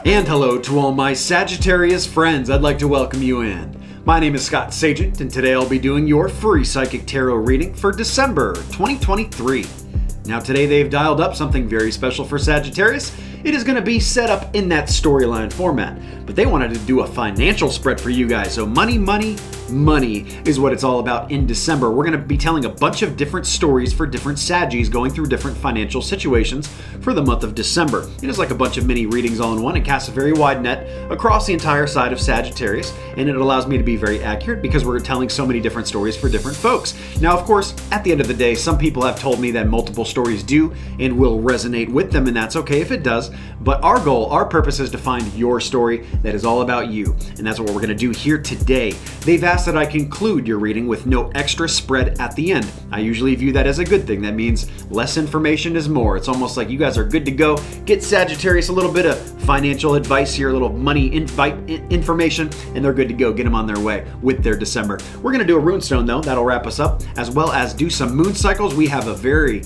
And hello to all my Sagittarius friends. I'd like to welcome you in. My name is Scott Sagent, and today I'll be doing your free psychic tarot reading for December 2023. Now today they've dialed up something very special for Sagittarius. It is going to be set up in that storyline format, but they wanted to do a financial spread for you guys. So money is what it's all about in December. We're going to be telling a bunch of different stories for different Saggies going through different financial situations for the month of December. It is like a bunch of mini readings all in one. It casts a very wide net across the entire side of Sagittarius, and it allows me to be very accurate because we're telling so many different stories for different folks. Now, of course, at the end of the day, some people have told me that multiple stories do and will resonate with them, and that's okay if it does. But our goal, our purpose is to find your story that is all about you, and that's what we're going to do here today. They've asked that I conclude your reading with no extra spread at the end. I usually view that as a good thing. That means less information is more. It's almost like you guys are good to go. Get Sagittarius a little bit of financial advice here, a little money information, and they're good to go. Get them on their way with their December. We're going to do a Rune Stone though. That'll wrap us up, as well as do some moon cycles. We have a very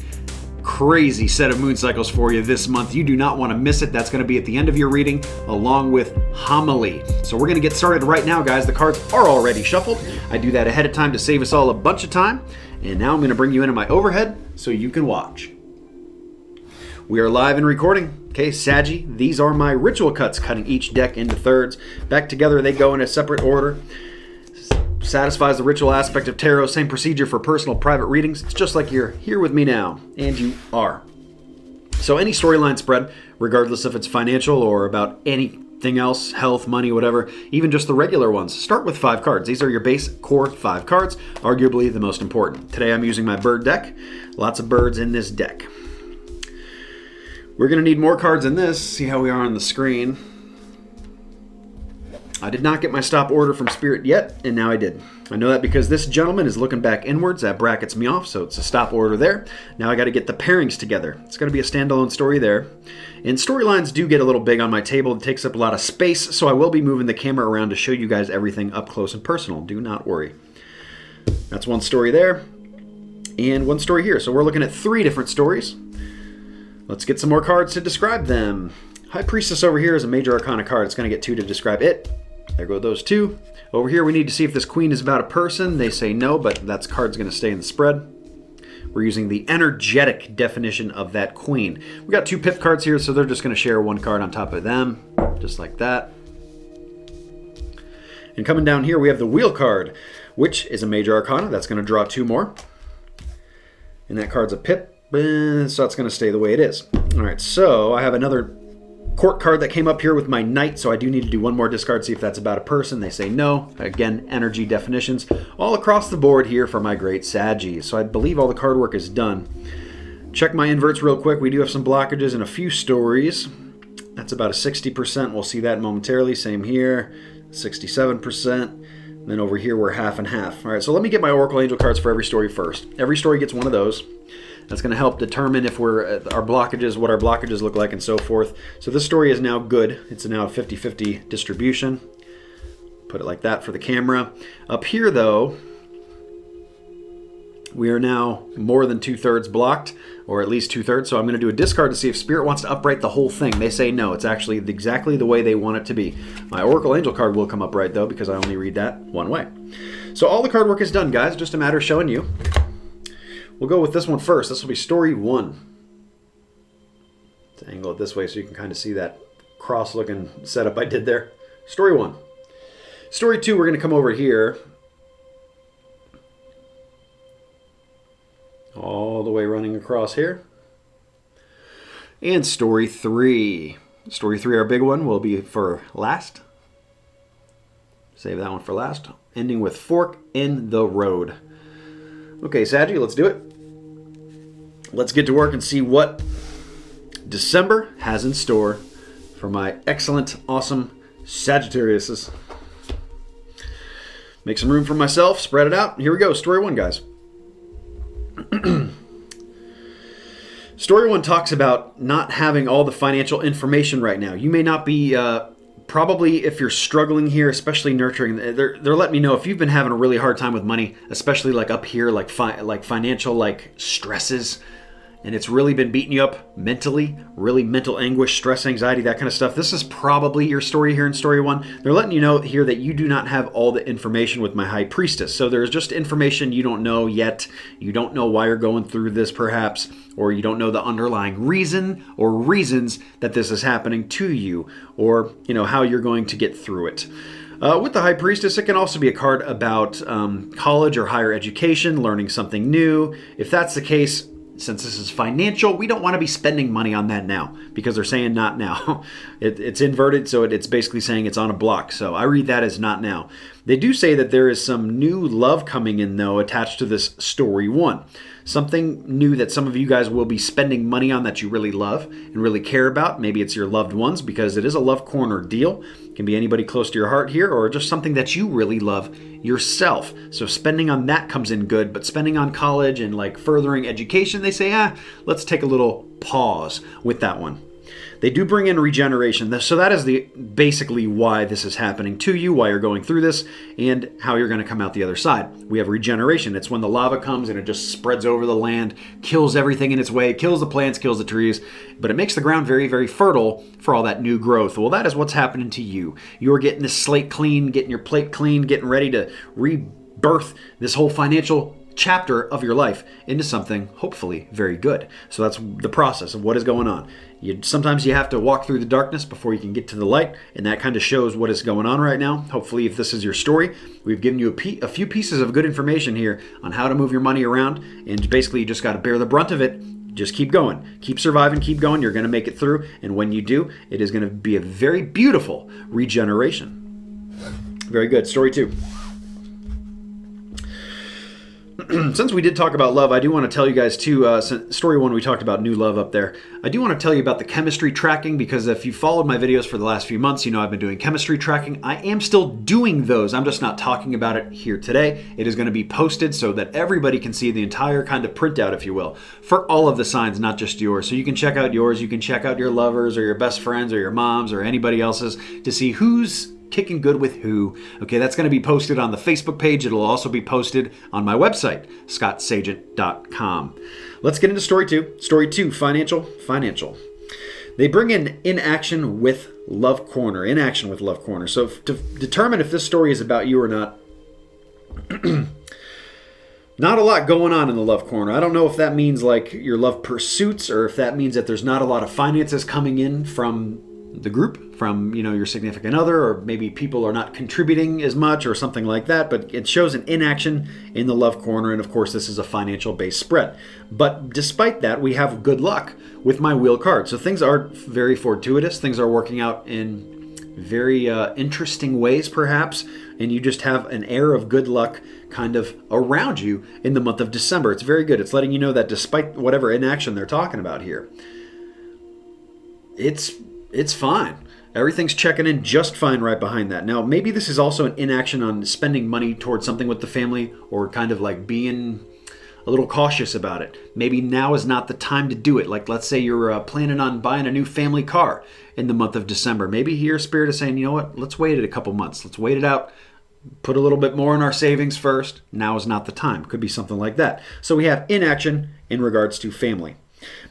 crazy set of moon cycles for you this month. You do not want to miss it. That's going to be at the end of your reading along with homily. So we're going to get started right now, guys. The cards are already shuffled. I do that ahead of time to save us all a bunch of time. And now I'm going to bring you into my overhead so you can watch. We are live and recording. Okay, Saggy, these are my ritual cuts, cutting each deck into thirds. Back together, they go in a separate order. Satisfies the ritual aspect of tarot. Same procedure for personal private readings. It's just like you're here with me now, and you are. So any storyline spread, regardless if it's financial or about anything else, health, money, whatever, even just the regular ones, start with 5 cards. These are your base core 5 cards, arguably the most important. Today I'm using my bird deck. Lots of birds in this deck. We're going to need more cards in this. See how we are on the screen. I did not get my stop order from Spirit yet, and now I did. I know that because this gentleman is looking back inwards. That brackets me off, so it's a stop order there. Now I got to get the pairings together. It's going to be a standalone story there. And storylines do get a little big on my table. It takes up a lot of space, so I will be moving the camera around to show you guys everything up close and personal. Do not worry. That's one story there, and one story here. So we're looking at 3 different stories. Let's get some more cards to describe them. High Priestess over here is a major arcana card. It's going to get 2 to describe it. There go those 2. Over here we need to see if this queen is about a person. They say no, but that card's going to stay in the spread. We're using the energetic definition of that queen. We got 2 pip cards here, so they're just going to share 1 card on top of them, just like that. And coming down here we have the wheel card, which is a major arcana. That's going to draw 2 more. And that card's a pip, so that's going to stay the way it is. All right, so I have another court card that came up here with my knight, so I do need to do 1 more discard, see if that's about a person. They say no. Again, energy definitions all across the board here for my great Saggies. So I believe all the card work is done. Check my inverts real quick. We do have some blockages in a few stories. That's about a 60%. We'll see that momentarily. Same here, 67%. Then over here we're half and half. All right, so let me get my Oracle Angel cards for every story first. Every story gets 1 of those. That's going to help determine if we're our blockages, what our blockages look like, and so forth. So this story is now good. It's now a 50-50 distribution. Put it like that for the camera. Up here, though, we are now more than 2/3 blocked, or at least 2/3. So I'm going to do a discard to see if Spirit wants to upright the whole thing. They say no. It's actually exactly the way they want it to be. My Oracle Angel card will come upright, though, because I only read that one way. So all the card work is done, guys. Just a matter of showing you. We'll go with this one first. This will be story 1. Let's angle it this way so you can kind of see that cross-looking setup I did there. Story 1. Story 2, we're going to come over here. All the way running across here. And story 3. Story 3, our big one, will be for last. Save that one for last. Ending with Fork in the Road. Okay, Saggy, let's do it. Let's get to work and see what December has in store for my excellent, awesome Sagittariuses. Make some room for myself, spread it out. Here we go, story 1, guys. Story 1 talks about not having all the financial information right now. You may not be, probably if you're struggling here, especially nurturing, they're letting me know if you've been having a really hard time with money, especially like up here, like financial like stresses. and it's really been beating you up mentally, really mental anguish, stress, anxiety, that kind of stuff, this is probably your story here in story 1. They're letting you know here that you do not have all the information with my High Priestess. So there's just information you don't know yet. You don't know why you're going through this perhaps, or you don't know the underlying reason or reasons that this is happening to you, or how you're going to get through it. With the High Priestess, it can also be a card about college or higher education, learning something new. If that's the case, since this is financial, we don't want to be spending money on that now, because they're saying not now. It's inverted, so it's basically saying it's on a block. So I read that as not now. They do say that there is some new love coming in, though, attached to this story 1. Something new that some of you guys will be spending money on that you really love and really care about. Maybe it's your loved ones, because it is a love corner deal. It can be anybody close to your heart here, or just something that you really love yourself. So spending on that comes in good, but spending on college and like furthering education, they say, let's take a little pause with that one. They do bring in regeneration. So that is basically why this is happening to you, why you're going through this, and how you're going to come out the other side. We have regeneration. It's when the lava comes and it just spreads over the land, kills everything in its way, kills the plants, kills the trees, but it makes the ground very, very fertile for all that new growth. Well, that is what's happening to you. You're getting this slate clean, getting your plate clean, getting ready to rebirth this whole financial chapter of your life into something hopefully very good. So that's the process of what is going on. Sometimes you have to walk through the darkness before you can get to the light, and that kind of shows what is going on right now. Hopefully, if this is your story, we've given you a few pieces of good information here on how to move your money around, and basically you just got to bear the brunt of it. Just keep going. Keep surviving, keep going. You're going to make it through, and when you do, it is going to be a very beautiful regeneration. Very good. Story 2. Since we did talk about love, I do want to tell you guys too, story 1, we talked about new love up there. I do want to tell you about the chemistry tracking, because if you followed my videos for the last few months, you know I've been doing chemistry tracking. I am still doing those. I'm just not talking about it here today. It is going to be posted so that everybody can see the entire kind of printout, if you will, for all of the signs, not just yours. So you can check out yours, you can check out your lovers or your best friends or your moms or anybody else's to see who's kicking good with who. Okay, that's going to be posted on the Facebook page. It'll also be posted on my website, scottsagent.com. Let's get into story 2. Story 2, financial. They bring in inaction with Love Corner. Inaction with Love Corner. So to determine if this story is about you or not, not a lot going on in the Love Corner. I don't know if that means like your love pursuits, or if that means that there's not a lot of finances coming in from the group, from your significant other, or maybe people are not contributing as much or something like that, but it shows an inaction in the Love Corner, and of course this is a financial based spread. But despite that, we have good luck with my wheel card. So things are very fortuitous, things are working out in very interesting ways perhaps, and you just have an air of good luck kind of around you in the month of December. It's very good. It's letting you know that despite whatever inaction they're talking about here, it's fine. Everything's checking in just fine right behind that. Now, maybe this is also an inaction on spending money towards something with the family, or kind of like being a little cautious about it. Maybe now is not the time to do it. Like, let's say you're planning on buying a new family car in the month of December. Maybe your spirit is saying, you know what, let's wait it a couple months. Let's wait it out. Put a little bit more in our savings first. Now is not the time. Could be something like that. So we have inaction in regards to family.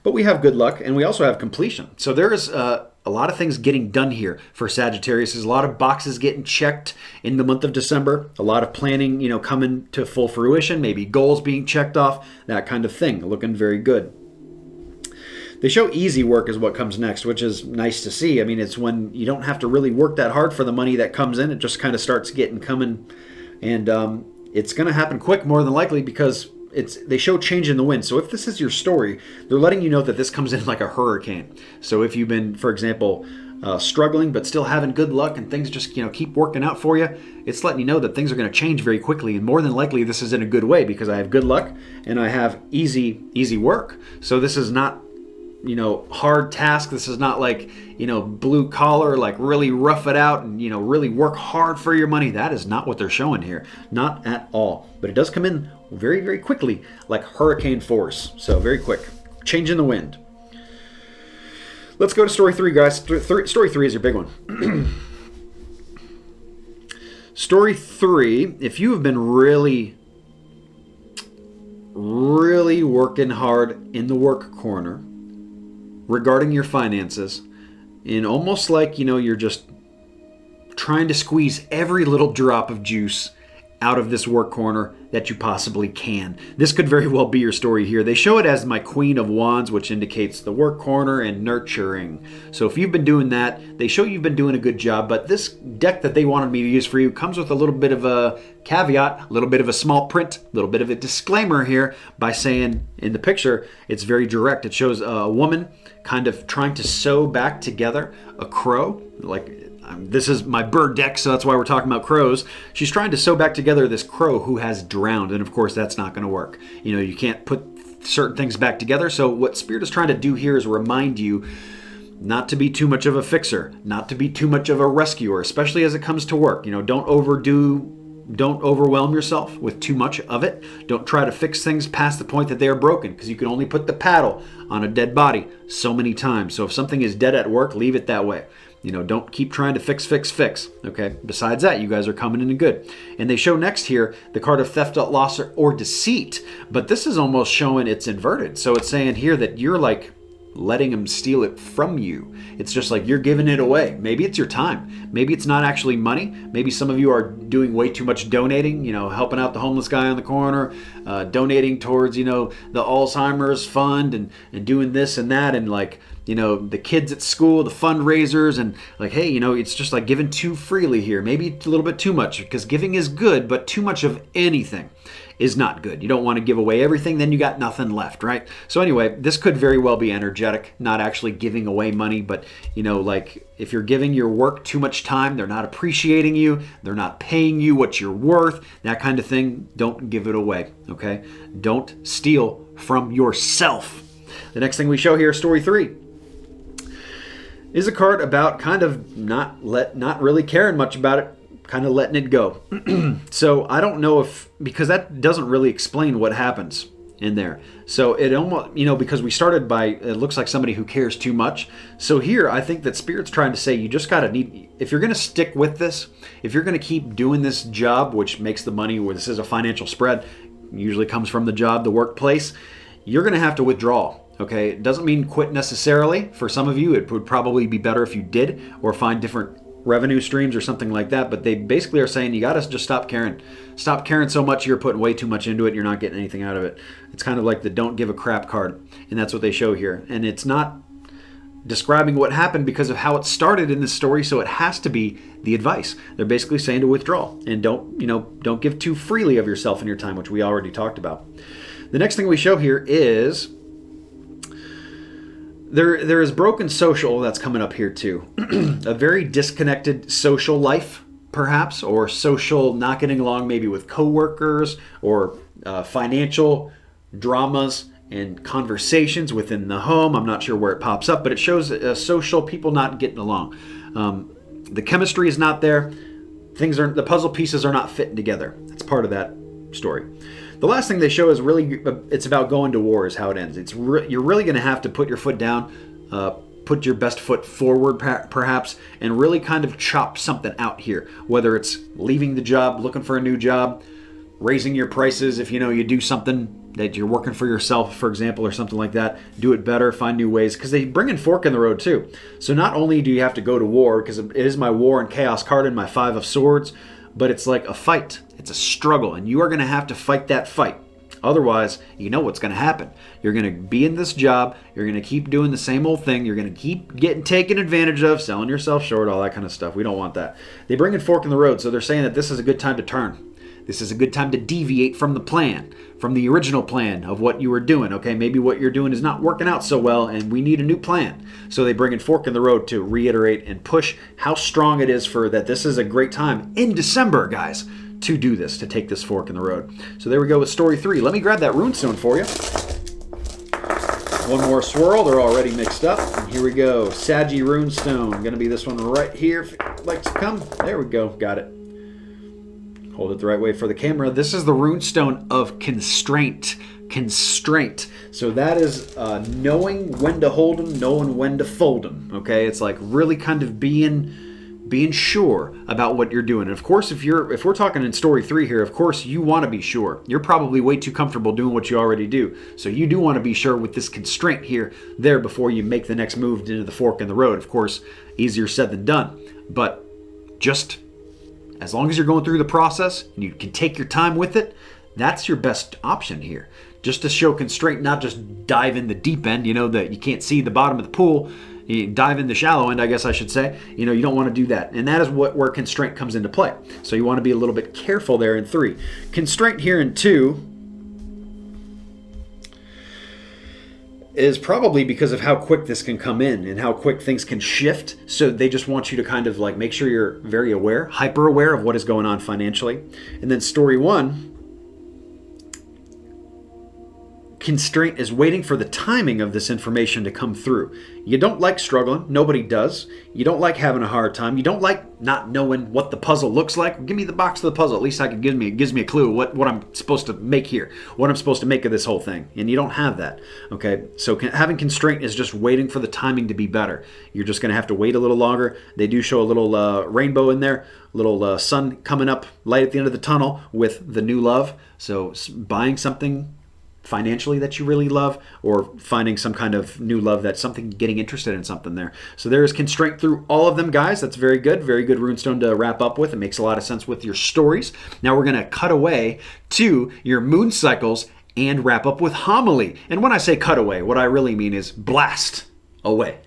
But we have good luck, and we also have completion. So there is a lot of things getting done here for Sagittarius. There's a lot of boxes getting checked in the month of December. A lot of planning, coming to full fruition. Maybe goals being checked off, that kind of thing. Looking very good. They show easy work is what comes next, which is nice to see. I mean, it's when you don't have to really work that hard for the money that comes in. It just kind of starts coming. And it's going to happen quick, more than likely, because they show change in the wind. So if this is your story, they're letting you know that this comes in like a hurricane. So if you've been, for example, struggling but still having good luck and things just keep working out for you, it's letting you know that things are going to change very quickly. And more than likely, this is in a good way, because I have good luck and I have easy work. So this is not hard task. This is not like blue collar, like really rough it out and really work hard for your money. That is not what they're showing here, not at all. But it does come in very, very quickly, like hurricane force. So very quick, change in the wind. Let's go to story 3, guys. Story 3 is your big one. Story 3, if you have been really really working hard in the work corner regarding your finances, and almost like, you're just trying to squeeze every little drop of juice out of this work corner that you possibly can. This could very well be your story here. They show it as my Queen of Wands, which indicates the work corner and nurturing. So if you've been doing that, they show you've been doing a good job, but this deck that they wanted me to use for you comes with a little bit of a caveat, a little bit of a small print, a little bit of a disclaimer here by saying in the picture, it's very direct. It shows a woman kind of trying to sew back together a crow, like this is my bird deck, so that's why we're talking about crows. She's trying to sew back together this crow who has drowned, and of course that's not going to work. You can't put certain things back together. So what Spirit is trying to do here is remind you not to be too much of a fixer, not to be too much of a rescuer, especially as it comes to work. Don't overwhelm yourself with too much of it. Don't try to fix things past the point that they are broken, because you can only put the paddle on a dead body so many times. So if something is dead at work, leave it that way. Don't keep trying to fix, okay? Besides that, you guys are coming in good. And they show next here the card of theft, loss, or deceit. But this is almost showing it's inverted. So it's saying here that you're like letting them steal it from you. It's just like you're giving it away. Maybe it's your time. Maybe it's not actually money. Maybe some of you are doing way too much donating, helping out the homeless guy on the corner, donating towards, the Alzheimer's fund and doing this and that, and like, the kids at school, the fundraisers, and like, hey, it's just like giving too freely here. Maybe a little bit too much, because giving is good, but too much of anything is not good. You don't want to give away everything, then you got nothing left, right? So anyway, this could very well be energetic, not actually giving away money, but like if you're giving your work too much time, they're not appreciating you, they're not paying you what you're worth, that kind of thing, don't give it away, okay? Don't steal from yourself. The next thing we show here, story 3, is a card about kind of not really caring much about it, kind of letting it go. So I don't know because that doesn't really explain what happens in there. So it almost, because we started by, it looks like somebody who cares too much. So here, I think that Spirit's trying to say you just got to if you're going to stick with this, if you're going to keep doing this job, which makes the money, where this is a financial spread, usually comes from the job, the workplace, you're going to have to withdraw. Okay, it doesn't mean quit necessarily. For some of you, it would probably be better if you did, or find different revenue streams or something like that. But they basically are saying you got to just stop caring. Stop caring so much you're putting way too much into it. You're not getting anything out of it. It's kind of like the don't give a crap card. And that's what they show here. And it's not describing what happened because of how it started in this story. So it has to be the advice. They're basically saying to withdraw and don't give too freely of yourself and your time, which we already talked about. The next thing we show here is There is broken social that's coming up here too. A very disconnected social life, perhaps, or social not getting along maybe with coworkers, or financial dramas and conversations within the home. I'm not sure where it pops up, but it shows social people not getting along. The chemistry is not there. The puzzle pieces are not fitting together. That's part of that story. The last thing they show is really, it's about going to war is how it ends. You're really going to have to put your foot down, put your best foot forward perhaps, and really kind of chop something out here. Whether it's leaving the job, looking for a new job, raising your prices if you do something that you're working for yourself, for example, or something like that. Do it better, find new ways, because they bring in fork in the road too. So not only do you have to go to war, because it is my war and chaos card and my 5 of swords, but it's like a fight. It's a struggle, and you are going to have to fight that fight. Otherwise, you know what's going to happen. You're going to be in this job. You're going to keep doing the same old thing. You're going to keep getting taken advantage of, selling yourself short, all that kind of stuff. We don't want that. They bring in fork in the road, so they're saying that this is a good time to turn. This is a good time to deviate from the plan, from the original plan of what you were doing. Okay, maybe what you're doing is not working out so well, and we need a new plan. So they bring in fork in the road to reiterate and push how strong it is for that this is a great time in December, guys, to do this, to take this fork in the road. So there we go with story 3. Let me grab that Rune Stone for you. One more swirl. They're already mixed up. And here we go. Saggy Rune Stone. Going to be this one right here. If you'd like to come. There we go. Got it. Hold it the right way for the camera. This is the Rune Stone of constraint. Constraint. So that is knowing when to hold them, knowing when to fold them. Okay, it's like really kind of being being sure about what you're doing. And of course, if we're talking in story 3 here, of course you want to be sure. You're probably way too comfortable doing what you already do. So you do want to be sure with this constraint here there before you make the next move into the fork in the road. Of course, easier said than done. But just as long as you're going through the process and you can take your time with it, that's your best option here. Just to show constraint, not just dive in the deep end, that you can't see the bottom of the pool. You dive in the shallow end, I guess I should say. You don't want to do that. And that is where constraint comes into play. So you want to be a little bit careful there in 3. Constraint here in 2 is probably because of how quick this can come in and how quick things can shift. So they just want you to kind of like make sure you're very aware, hyper aware of what is going on financially. And then story 1, constraint is waiting for the timing of this information to come through. You don't like struggling. Nobody does. You don't like having a hard time. You don't like not knowing what the puzzle looks like. Give me the box of the puzzle. At least it gives me a clue what I'm supposed to make here, what I'm supposed to make of this whole thing. And you don't have that. Okay, so having constraint is just waiting for the timing to be better. You're just going to have to wait a little longer. They do show a little rainbow in there, a little sun coming up, light at the end of the tunnel with the new love. So buying something financially that you really love, or finding some kind of new love, that's something, getting interested in something there. So there is constraint through all of them, guys. That's very good Rune Stone to wrap up with. It makes a lot of sense with your stories. Now we're going to cut away to your moon cycles and wrap up with homily. And when I say cut away, what I really mean is blast away.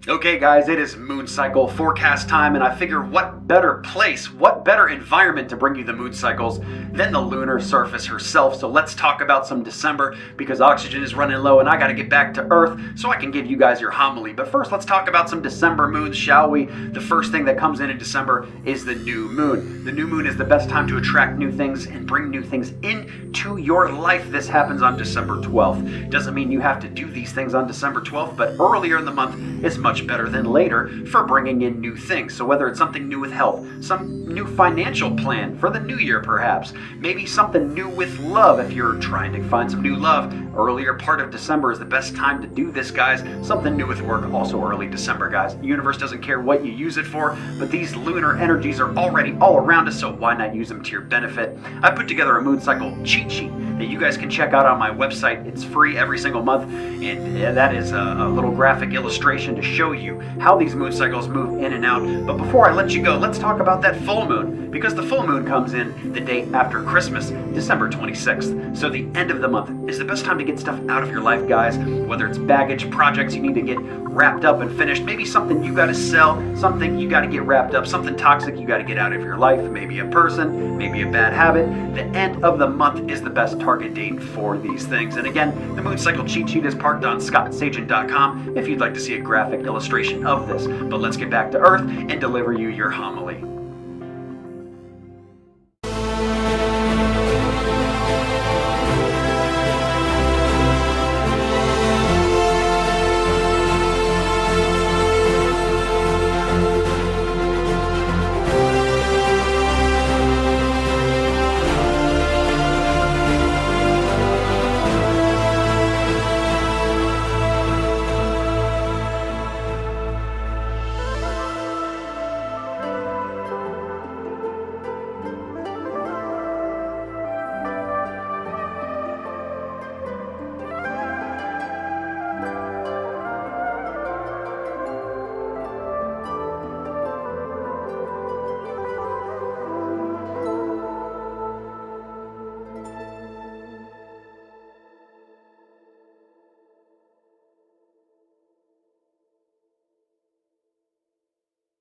Okay guys, it is moon cycle forecast time, and I figure what better place, what better environment to bring you the moon cycles than the lunar surface herself. So let's talk about some December, because oxygen is running low and I gotta get back to Earth so I can give you guys your homily. But first, let's talk about some December moons, shall we? The first thing that comes in December is the new moon. The new moon is the best time to attract new things and bring new things into your life. This happens on December 12th. Doesn't mean you have to do these things on December 12th, but earlier in the month is much better than later for bringing in new things. So whether it's something new with health, some new financial plan for the new year perhaps, maybe something new with love if you're trying to find some new love, earlier part of December is the best time to do this, guys. Something new with work, also early December, guys. The universe doesn't care what you use it for, but these lunar energies are already all around us, so why not use them to your benefit? I put together a moon cycle cheat sheet that you guys can check out on my website. It's free every single month, and that is a little graphic illustration to show you how these moon cycles move in and out. But before I let you go, let's talk about that full moon, because the full moon comes in the day after Christmas, December 26th. So the end of the month is the best time to get stuff out of your life, guys, whether it's baggage, projects you need to get wrapped up and finished, maybe something you gotta sell, something you gotta get wrapped up, something toxic you gotta get out of your life, maybe a person, maybe a bad habit. The end of the month is the best target date for these things. And again, the moon cycle cheat sheet is parked on scottsagent.com if you'd like to see a graphic illustration of this. But let's get back to Earth and deliver you your homily.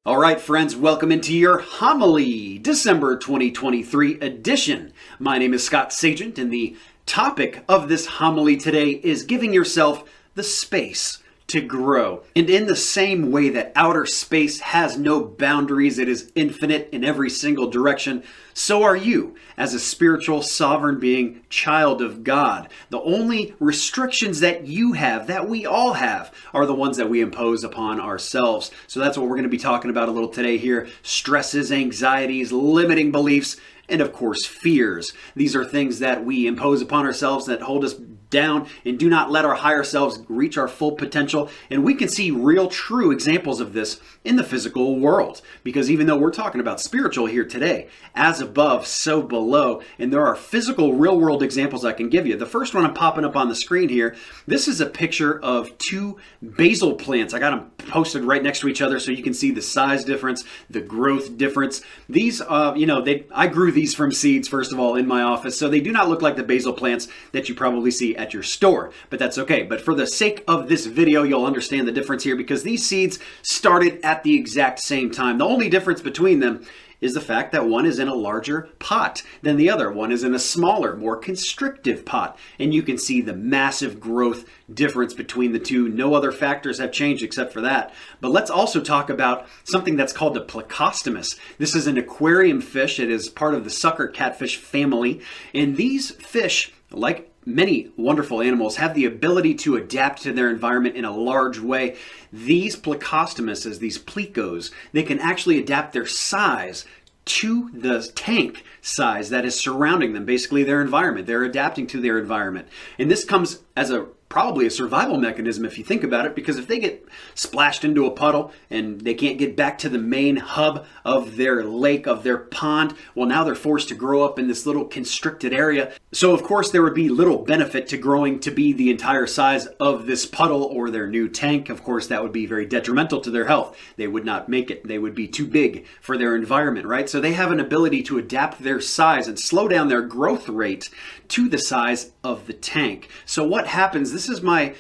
All right, friends, welcome into your homily, December 2023 edition. My name is Scott Sagent, and the topic of this homily today is giving yourself the space to grow. And in the same way that outer space has no boundaries, it is infinite in every single direction, so are you as a spiritual sovereign being, child of God. The only restrictions that you have, that we all have, are the ones that we impose upon ourselves. So that's what we're going to be talking about a little today here. Stresses, anxieties, limiting beliefs, and of course, fears. These are things that we impose upon ourselves that hold us down and do not let our higher selves reach our full potential. And we can see real, true examples of this in the physical world. Because even though we're talking about spiritual here today, as above, so below, and there are physical, real world examples I can give you. The first one I'm popping up on the screen here, this is a picture of two basil plants. I got them posted right next to each other so you can see the size difference, the growth difference. These, I grew these from seeds, first of all, in my office, so they do not look like the basil plants that you probably see at your store, but that's okay. But for the sake of this video, you'll understand the difference here because these seeds started at the exact same time. The only difference between them is the fact that one is in a larger pot than the other. One is in a smaller, more constrictive pot. And you can see the massive growth difference between the two. No other factors have changed except for that. But let's also talk about something that's called a plecostomus. This is an aquarium fish. It is part of the sucker catfish family. And these fish, like many wonderful animals, have the ability to adapt to their environment in a large way. These plecostomuses, these plecos, they can actually adapt their size to the tank size that is surrounding them, basically their environment. They're adapting to their environment. And this comes as probably a survival mechanism if you think about it, because if they get splashed into a puddle and they can't get back to the main hub of their lake, of their pond, well, now they're forced to grow up in this little constricted area. So of course there would be little benefit to growing to be the entire size of this puddle or their new tank. Of course, that would be very detrimental to their health. They would not make it. They would be too big for their environment, right? So they have an ability to adapt their size and slow down their growth rate to the size of the tank. So what happens? This is my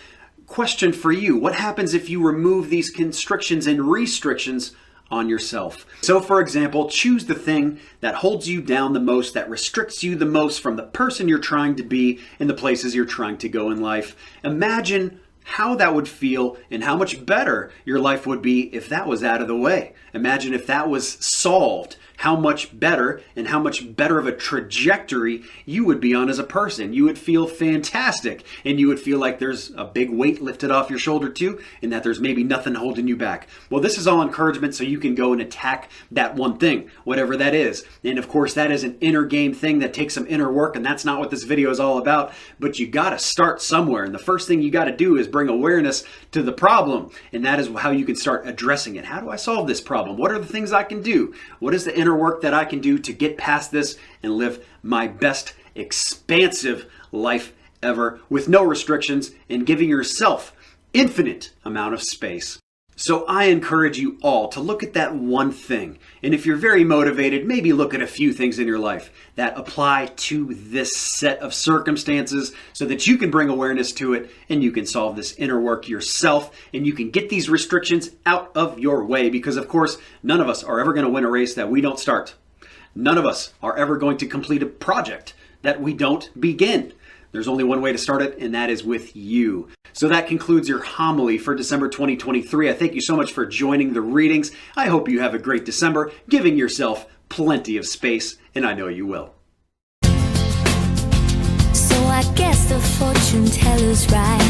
question for you. What happens if you remove these constrictions and restrictions on yourself? So for example, choose the thing that holds you down the most, that restricts you the most from the person you're trying to be and the places you're trying to go in life. Imagine how that would feel and how much better your life would be if that was out of the way. Imagine if that was solved. How much better and how much better of a trajectory you would be on as a person. You would feel fantastic, and you would feel like there's a big weight lifted off your shoulder too, and that there's maybe nothing holding you back. Well, this is all encouragement so you can go and attack that one thing, whatever that is. And of course, that is an inner game thing that takes some inner work, and that's not what this video is all about, but you gotta start somewhere. And the first thing you gotta do is bring awareness to the problem, and that is how you can start addressing it. How do I solve this problem? What are the things I can do? What is the inner work that I can do to get past this and live my best expansive life ever with no restrictions and giving yourself infinite amount of space? So I encourage you all to look at that one thing. And if you're very motivated, maybe look at a few things in your life that apply to this set of circumstances so that you can bring awareness to it and you can solve this inner work yourself and you can get these restrictions out of your way, because of course, none of us are ever going to win a race that we don't start. None of us are ever going to complete a project that we don't begin. There's only one way to start it, and that is with you. So that concludes your homily for December 2023. I thank you so much for joining the readings. I hope you have a great December, giving yourself plenty of space, and I know you will. So I guess the fortune teller's right.